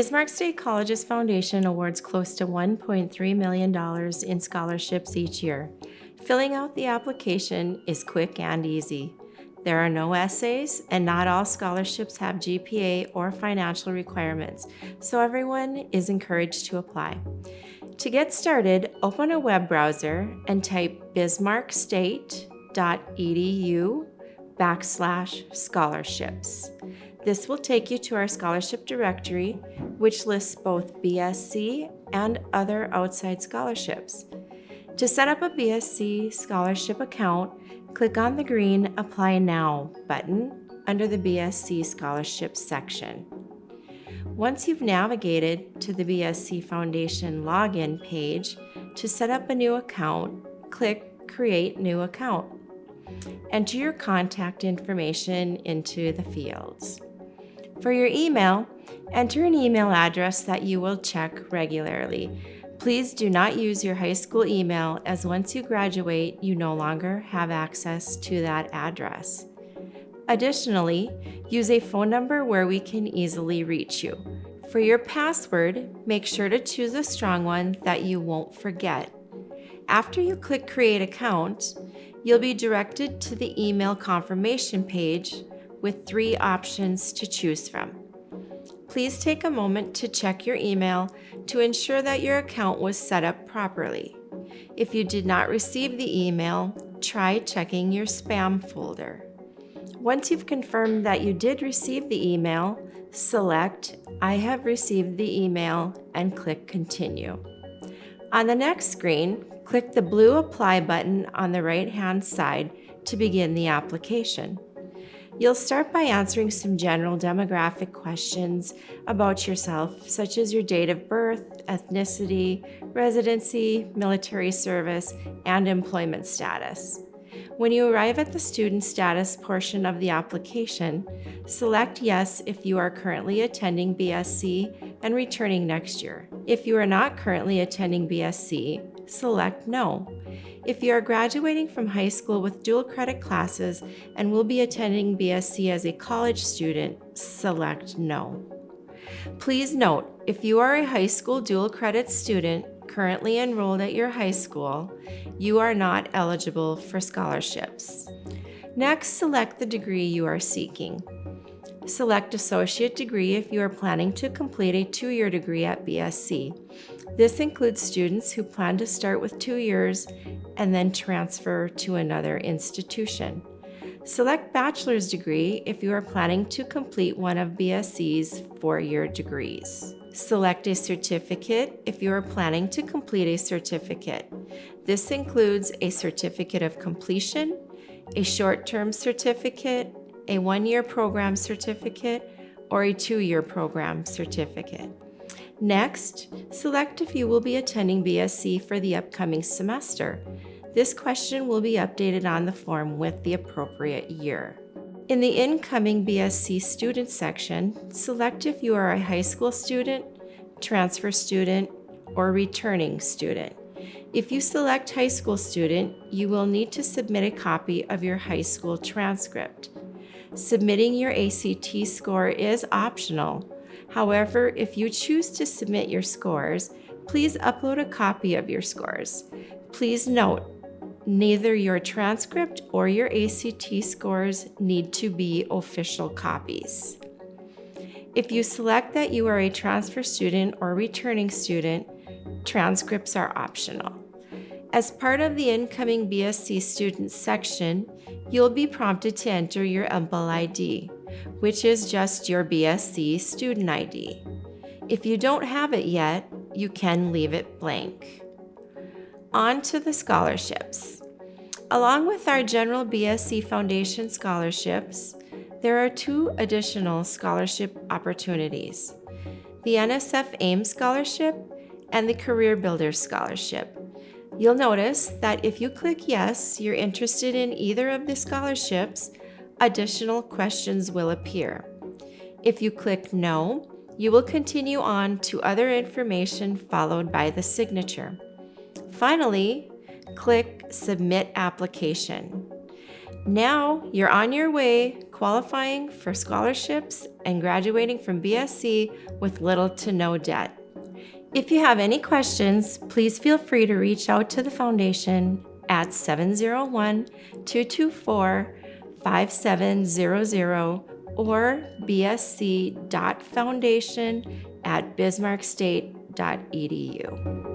Bismarck State College's foundation awards close to $1.3 million in scholarships each year. Filling out the application is quick and easy. There are no essays, and not all scholarships have GPA or financial requirements, so everyone is encouraged to apply. To get started, open a web browser and type bismarckstate.edu/scholarships. This will take you to our scholarship directory, which lists both BSc and other outside scholarships. To set up a BSc scholarship account, click on the green Apply Now button under the BSc Scholarships section. Once you've navigated to the BSc Foundation login page, to set up a new account, click Create New Account. Enter your contact information into the fields. For your email, enter an email address that you will check regularly. Please do not use your high school email, as once you graduate, you no longer have access to that address. Additionally, use a phone number where we can easily reach you. For your password, make sure to choose a strong one that you won't forget. After you click Create Account, you'll be directed to the email confirmation page with 3 options to choose from. Please take a moment to check your email to ensure that your account was set up properly. If you did not receive the email, try checking your spam folder. Once you've confirmed that you did receive the email, select I have received the email and click Continue. On the next screen, click the blue Apply button on the right-hand side to begin the application. You'll start by answering some general demographic questions about yourself, such as your date of birth, ethnicity, residency, military service, and employment status. When you arrive at the student status portion of the application, select Yes if you are currently attending BSc and returning next year. If you are not currently attending BSc, select No. If you are graduating from high school with dual credit classes and will be attending BSc as a college student, select No. Please note, if you are a high school dual credit student currently enrolled at your high school, you are not eligible for scholarships. Next, select the degree you are seeking. Select associate degree if you are planning to complete a 2-year degree at BSc. This includes students who plan to start with 2 years and then transfer to another institution. Select bachelor's degree if you are planning to complete one of BSc's 4-year degrees. Select a certificate if you are planning to complete a certificate. This includes a certificate of completion, a short-term certificate, a 1-year program certificate, or a 2-year program certificate. Next, select if you will be attending BSc for the upcoming semester. This question will be updated on the form with the appropriate year. In the incoming BSc student section, select if you are a high school student, transfer student, or returning student. If you select high school student, you will need to submit a copy of your high school transcript. Submitting your ACT score is optional. However, if you choose to submit your scores, please upload a copy of your scores. Please note, neither your transcript or your ACT scores need to be official copies. If you select that you are a transfer student or returning student, transcripts are optional. As part of the incoming BSc student section, you'll be prompted to enter your EMPL ID, which is just your BSc student ID. If you don't have it yet, you can leave it blank. On to the scholarships. Along with our general BSc Foundation scholarships, there are 2 additional scholarship opportunities: the NSF AIM Scholarship and the Career Builder Scholarship. You'll notice that if you click Yes, you're interested in either of the scholarships, additional questions will appear. If you click No, you will continue on to other information followed by the signature. Finally, click Submit Application. Now you're on your way, qualifying for scholarships and graduating from BSc with little to no debt. If you have any questions, please feel free to reach out to the Foundation at 701-224-5700 or bsc.foundation@bismarckstate.edu.